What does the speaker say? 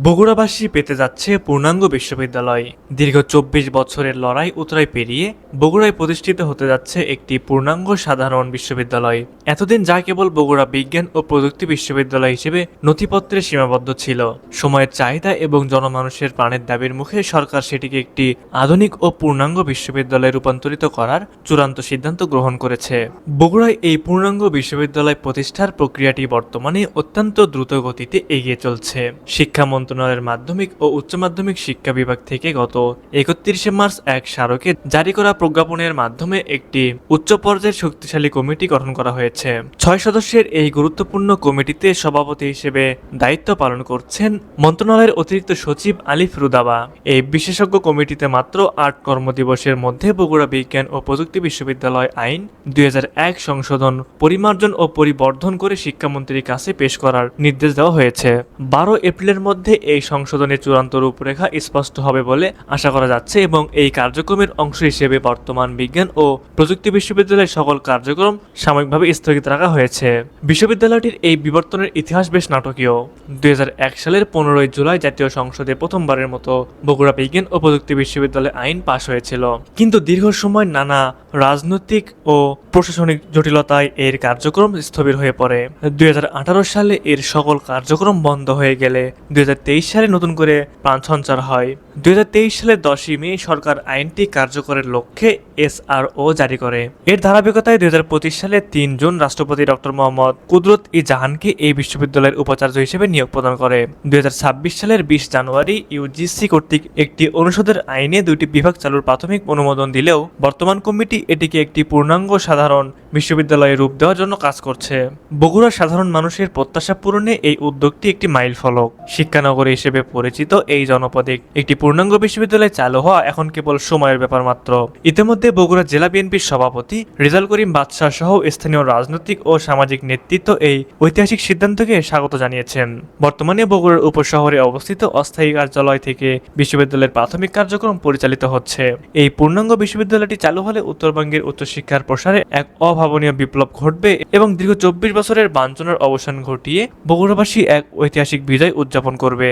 বগুড়াবাসী পেতে যাচ্ছে পূর্ণাঙ্গ বিশ্ববিদ্যালয়। দীর্ঘ ২৪ বছরের লড়াই উতরাই পেরিয়ে বগুড়ায় প্রতিষ্ঠিত হতে যাচ্ছে একটি পূর্ণাঙ্গ সাধারণ বিশ্ববিদ্যালয়। এতদিন যা কেবল বগুড়া বিজ্ঞান ও প্রযুক্তি বিশ্ববিদ্যালয় হিসেবে নথিপত্রে সীমাবদ্ধ ছিল, সময়ের চাহিদা এবং জনমানুষের প্রাণের দাবির মুখে সরকার সেটিকে একটি আধুনিক ও পূর্ণাঙ্গ বিশ্ববিদ্যালয়ে রূপান্তরিত করার চূড়ান্ত সিদ্ধান্ত গ্রহণ করেছে। বগুড়ায় এই পূর্ণাঙ্গ বিশ্ববিদ্যালয় প্রতিষ্ঠার প্রক্রিয়াটি বর্তমানে অত্যন্ত দ্রুত গতিতে এগিয়ে চলছে। শিক্ষা মন্ত্রণালয়ের মাধ্যমিক ও উচ্চ মাধ্যমিক শিক্ষা বিভাগ থেকে গত ৩১শে মার্চ এক স্মারকে জারি করা প্রজ্ঞাপনের মাধ্যমে একটি উচ্চ পর্যায়ের শক্তিশালী কমিটি গঠন করা হয়েছে। ৬ সদস্যের এই গুরুত্বপূর্ণ কমিটিতে সভাপতি হিসেবে দায়িত্ব পালন করছেন মন্ত্রণালয়ের অতিরিক্ত সচিব আলিফ রুদাবা। এই বিশেষজ্ঞ কমিটিতে মাত্র ৮ কর্মদিবসের মধ্যে বগুড়া বিজ্ঞান ও প্রযুক্তি বিশ্ববিদ্যালয় আইন ২০০১ সংশোধন, পরিমার্জন ও পরিবর্ধন করে শিক্ষামন্ত্রীর কাছে পেশ করার নির্দেশ দেওয়া হয়েছে। ১২ এপ্রিলের মধ্যে এই সংশোধনের চূড়ান্ত রূপরেখা স্পষ্ট হবে বলে আশা করা যাচ্ছে এবং এই কার্যক্রমের অংশ হিসেবে বর্তমান বিজ্ঞান ও প্রযুক্তি বিশ্ববিদ্যালয়ের সকল কার্যক্রম সাময়িকভাবে স্থগিত রাখা হয়েছে। বিশ্ববিদ্যালয়টির এই বিবর্তনের ইতিহাস বেশ নাটকীয়। ২০০১ সালের ১৫ই জুলাই জাতীয় সংসদে প্রথমবারের মতো বগুড়া বিজ্ঞান ও প্রযুক্তি বিশ্ববিদ্যালয় আইন পাশ হয়েছিল, কিন্তু দীর্ঘ সময় নানা রাজনৈতিক ও প্রশাসনিক জটিলতায় এর কার্যক্রম স্থবির হয়ে পড়ে। ২০১৮ সালে এর সকল কার্যক্রম বন্ধ হয়ে গেলে ২০২৩ সালে নতুন করে প্রাণ সঞ্চার হয়। ২০২৩ সালের ১০ই মে সরকার আইনটি কার্যকরের লক্ষ্যে SRO জারি করে। এর ধারাবাহিকতায় ২০২৫ সালে ৩ জুন রাষ্ট্রপতি ডক্টর মোহাম্মদ কুদরত-ই-জাহানকে এই বিশ্ববিদ্যালয়ের উপাচার্য হিসেবে নিয়োগ প্রদান করে। ২০২৬ সালের ২০ জানুয়ারি ইউজিসি কর্তৃক একটি অনুষদের আইনে ২টি বিভাগ চালুর প্রাথমিক অনুমোদন দিলেও বর্তমান কমিটি এটিকে একটি পূর্ণাঙ্গ সাধারণ বিশ্ববিদ্যালয়ে রূপ দেওয়ার জন্য কাজ করছে। বগুড়ার সাধারণ মানুষের প্রত্যাশা পূরণে এই উদ্যোগটি একটি মাইলফলক। শিক্ষানগরী হিসেবে পরিচিত এই জনপদে একটি পূর্ণাঙ্গ বিশ্ববিদ্যালয় চালু হওয়া এখন কেবল সময়ের ব্যাপার মাত্র। ইতিমধ্যে বগুড়া জেলা বিএনপির সভাপতি রেজাউল করিম বাদশাহ সহ স্থানীয় রাজনৈতিক ও সামাজিক নেতৃত্ব এই ঐতিহাসিক সিদ্ধান্তকে স্বাগত জানিয়েছেন। বর্তমানে বগুড়ার উপশহরে অবস্থিত অস্থায়ী কার্যালয় থেকে বিশ্ববিদ্যালয়ের প্রাথমিক কার্যক্রম পরিচালিত হচ্ছে। এই পূর্ণাঙ্গ বিশ্ববিদ্যালয়টি চালু হলে উত্তরবঙ্গের উচ্চশিক্ষার প্রসারে এক অভাবনীয় বিপ্লব ঘটবে এবং দীর্ঘ ২৪ বছরের বাঞ্ছনার অবসান ঘটিয়ে বগুড়াবাসী এক ঐতিহাসিক বিজয় উদযাপন করবে।